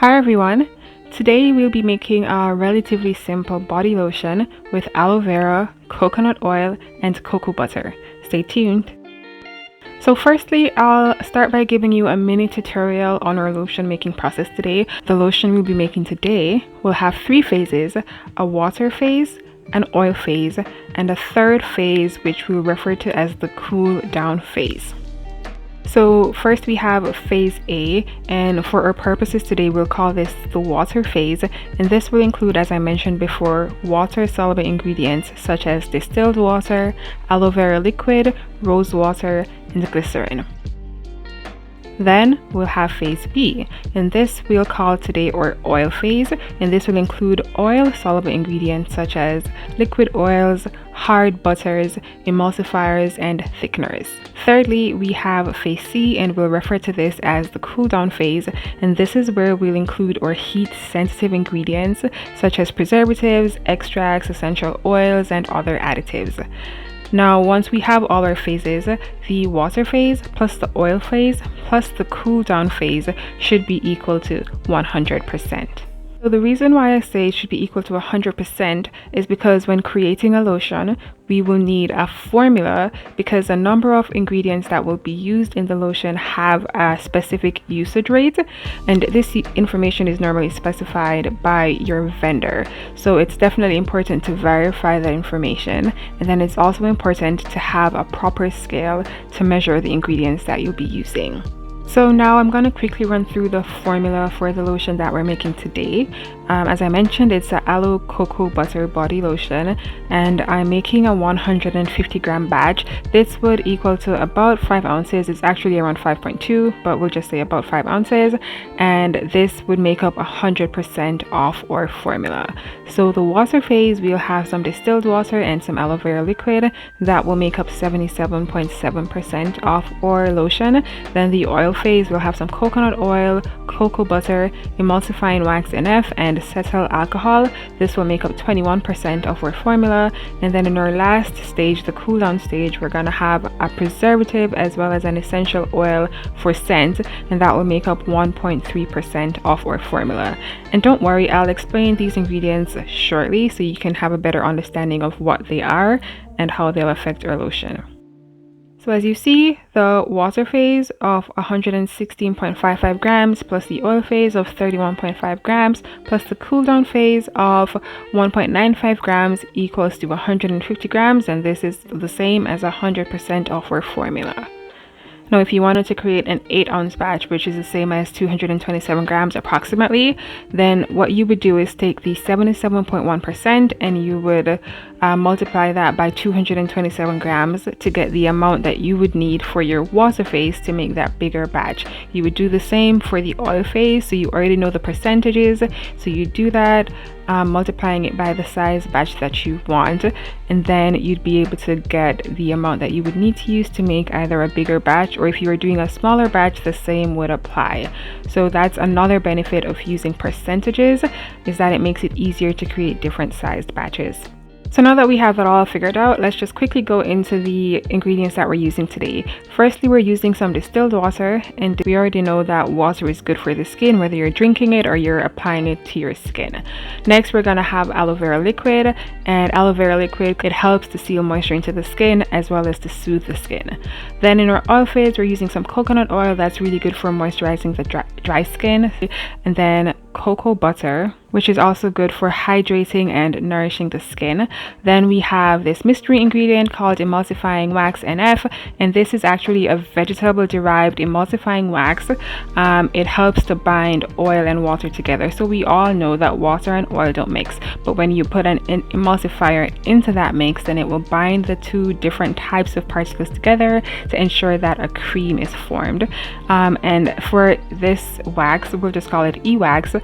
Hi everyone! Today we'll be making a relatively simple body lotion with aloe vera, coconut oil, and cocoa butter. Stay tuned! So firstly, I'll start by giving you a mini tutorial on our lotion making process today. The lotion we'll be making today will have three phases: a water phase, an oil phase, and a third phase which we'll refer to as the cool down phase. So first we have phase A, and for our purposes today we'll call this the water phase, and this will include, as I mentioned before, water soluble ingredients such as distilled water, aloe vera liquid, rose water, and glycerin. Then we'll have phase B, and this we'll call today our oil phase, and this will include oil soluble ingredients such as liquid oils, hard butters, emulsifiers, and thickeners. Thirdly, we have phase C, and we'll refer to this as the cool down phase, and this is where we'll include our heat sensitive ingredients such as preservatives, extracts, essential oils, and other additives. Now, once we have all our phases, the water phase plus the oil phase plus the cool down phase should be equal to 100%. So the reason why I say it should be equal to 100% is because when creating a lotion, we will need a formula, because a number of ingredients that will be used in the lotion have a specific usage rate, and this information is normally specified by your vendor. So it's definitely important to verify that information, and then it's also important to have a proper scale to measure the ingredients that you'll be using. So now I'm going to quickly run through the formula for the lotion that we're making today. As I mentioned, it's the aloe cocoa butter body lotion, and I'm making a 150 gram batch. This would equal to about 5 ounces. It's actually around 5.2, but we'll just say about 5 ounces, and this would make up 100% of our formula. So the water phase, we'll have some distilled water and some aloe vera liquid that will make up 77.7% of our lotion. Then the oil phase, we'll have some coconut oil, cocoa butter, emulsifying wax NF, and cetyl alcohol. This will make up 21% of our formula. And then in our last stage, the cool down stage, we're gonna have a preservative as well as an essential oil for scent, and that will make up 1.3% of our formula. And don't worry, I'll explain these ingredients shortly so you can have a better understanding of what they are and how they'll affect our lotion. So as you see, the water phase of 116.55 grams plus the oil phase of 31.5 grams plus the cool down phase of 1.95 grams equals to 150 grams, and this is the same as 100% of our formula. Now, if you wanted to create an 8-ounce batch, which is the same as 227 grams approximately, then what you would do is take the 77.1% and you would multiply that by 227 grams to get the amount that you would need for your water phase to make that bigger batch. You would do the same for the oil phase, so you already know the percentages, so you do that, multiplying it by the size batch that you want, and then you'd be able to get the amount that you would need to use to make either a bigger batch, or if you were doing a smaller batch, the same would apply. So that's another benefit of using percentages, is that it makes it easier to create different sized batches. So now that we have that all figured out, let's just quickly go into the ingredients that we're using today. Firstly, we're using some distilled water, and we already know that water is good for the skin, whether you're drinking it or you're applying it to your skin. Next, we're going to have aloe vera liquid, and aloe vera liquid, it helps to seal moisture into the skin as well as to soothe the skin. Then in our oil phase, we're using some coconut oil that's really good for moisturizing the dry skin, and then cocoa butter, which is also good for hydrating and nourishing the skin. Then we have this mystery ingredient called emulsifying wax NF, and this is actually a vegetable derived emulsifying wax. It helps to bind oil and water together. So we all know that water and oil don't mix, but when you put an emulsifier into that mix, then it will bind the two different types of particles together to ensure that a cream is formed. And for this wax, we'll just call it e-wax.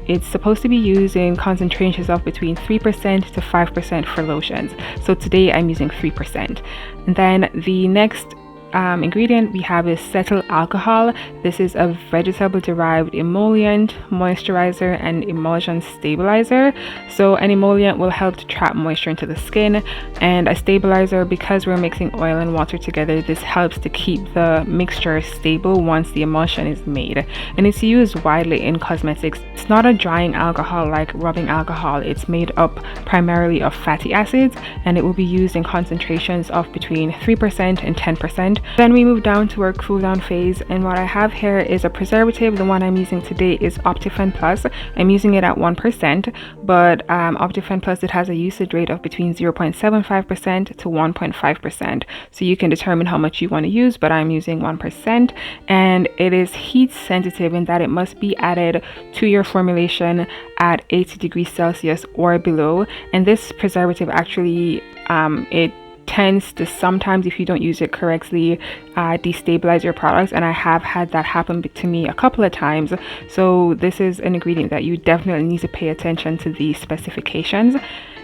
It's supposed to be used in concentrations of between 3% to 5% for lotions. So today I'm using 3%. And then the next ingredient we have is cetyl alcohol. This is a vegetable derived emollient, moisturizer, and emulsion stabilizer. So an emollient will help to trap moisture into the skin, and a stabilizer, because we're mixing oil and water together, this helps to keep the mixture stable once the emulsion is made. And it's used widely in cosmetics. It's not a drying alcohol like rubbing alcohol. It's made up primarily of fatty acids, and it will be used in concentrations of between 3% and 10%. Then we move down to our cool down phase, and what I have here is a preservative. The one I'm using today is Optifen Plus. I'm using it at 1%, but Optifen Plus, it has a usage rate of between 0.75% to 1.5%. So you can determine how much you want to use, but I'm using 1%, and it is heat sensitive in that it must be added to your formulation at 80 degrees Celsius or below. And this preservative actually it tends to sometimes, if you don't use it correctly, destabilize your products, and I have had that happen to me a couple of times. So this is an ingredient that you definitely need to pay attention to the specifications.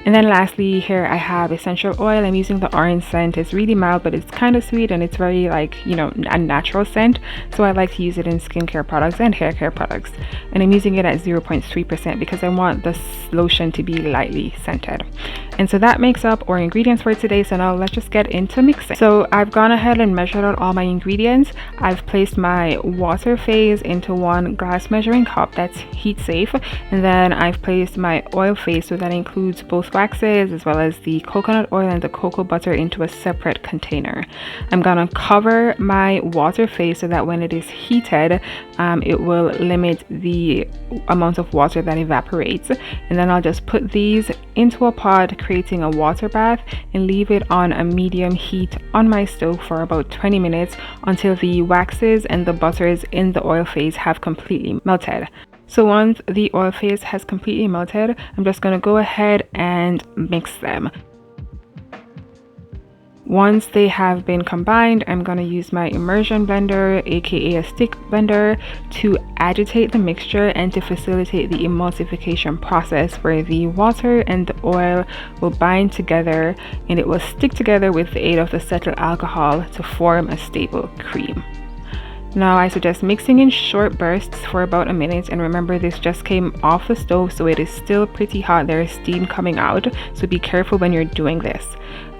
And then lastly, here I have essential oil. I'm using the orange scent. It's really mild, but it's kind of sweet, and it's very, like, you know, a natural scent. So I like to use it in skincare products and hair care products. And I'm using it at 0.3% because I want this lotion to be lightly scented. And so that makes up our ingredients for today. So now let's just get into mixing. So I've gone ahead and measured out all my ingredients. I've placed my water phase into 1 glass measuring cup that's heat safe, and then I've placed my oil phase, so that includes both waxes as well as the coconut oil and the cocoa butter, into a separate container. I'm gonna cover my water phase so that when it is heated, it will limit the amount of water that evaporates. And then I'll just put these into a pot, creating a water bath, and leave it on a medium heat on my stove for about 20 minutes until the waxes and the butters in the oil phase have completely melted. So once the oil phase has completely melted, I'm just going to go ahead and mix them. Once they have been combined, I'm going to use my immersion blender, aka a stick blender, to agitate the mixture and to facilitate the emulsification process, where the water and the oil will bind together and it will stick together with the aid of the cetyl alcohol to form a stable cream. Now I suggest mixing in short bursts for about a minute, and remember, this just came off the stove, so it is still pretty hot. There is steam coming out, so be careful when you're doing this.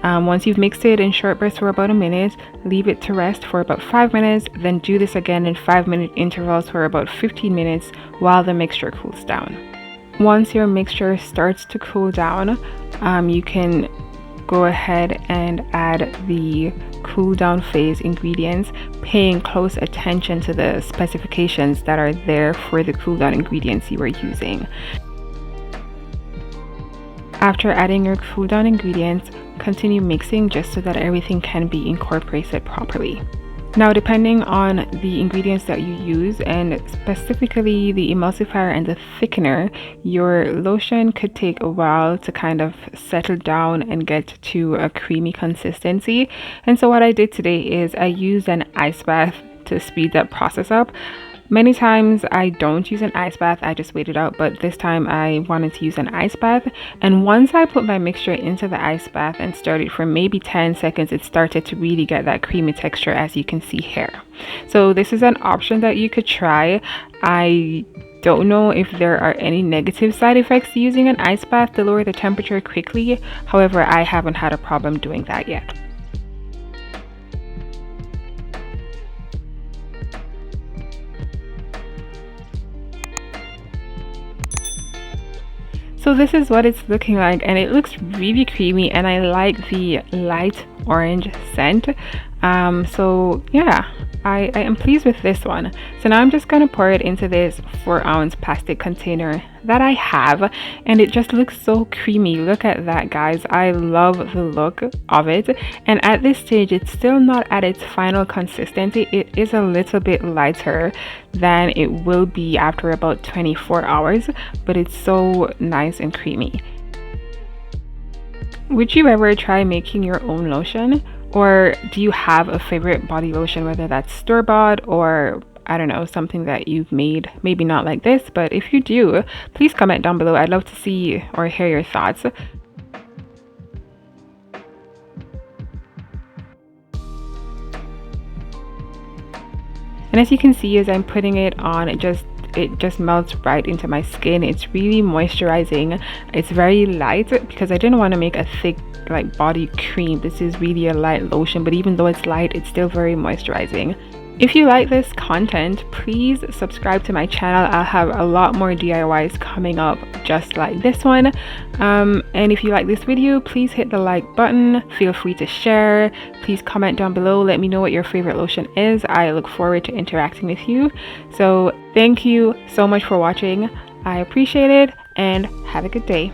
Once you've mixed it in short bursts for about a minute, leave it to rest for about 5 minutes, then do this again in 5-minute intervals for about 15 minutes while the mixture cools down. Once your mixture starts to cool down, you can go ahead and add the cool down phase ingredients, paying close attention to the specifications that are there for the cool down ingredients you are using. After adding your cool down ingredients, continue mixing just so that everything can be incorporated properly. Now, depending on the ingredients that you use, and specifically the emulsifier and the thickener, your lotion could take a while to kind of settle down and get to a creamy consistency. And so what I did today is I used an ice bath to speed that process up. Many times I don't use an ice bath, I just wait it out, but this time I wanted to use an ice bath. And once I put my mixture into the ice bath and stirred it for maybe 10 seconds, it started to really get that creamy texture, as you can see here. So this is an option that you could try. I don't know if there are any negative side effects to using an ice bath to lower the temperature quickly. However, I haven't had a problem doing that yet. So this is what it's looking like, and it looks really creamy, and I like the light orange scent. So yeah, I am pleased with this one. So now I'm just going to pour it into this 4-ounce plastic container that I have, and it just looks so creamy. Look at that, guys. I love the look of it, and at this stage it's still not at its final consistency. It is a little bit lighter than it will be after about 24 hours, but it's so nice and creamy. Would you ever try making your own lotion? Or do you have a favorite body lotion, whether that's store-bought or, I don't know, something that you've made? Maybe not like this, but if you do, please comment down below. I'd love to see or hear your thoughts. And as you can see, as I'm putting it on, it just melts right into my skin. It's really moisturizing. It's very light because I didn't want to make a thick like body cream. This is really a light lotion, but even though it's light, it's still very moisturizing. If you like this content, please subscribe to my channel. I'll have a lot more DIYs coming up just like this one. And if you like this video, please hit the like button. Feel free to share. Please comment down below. Let me know what your favorite lotion is. I look forward to interacting with you. So thank you so much for watching. I appreciate it and have a good day.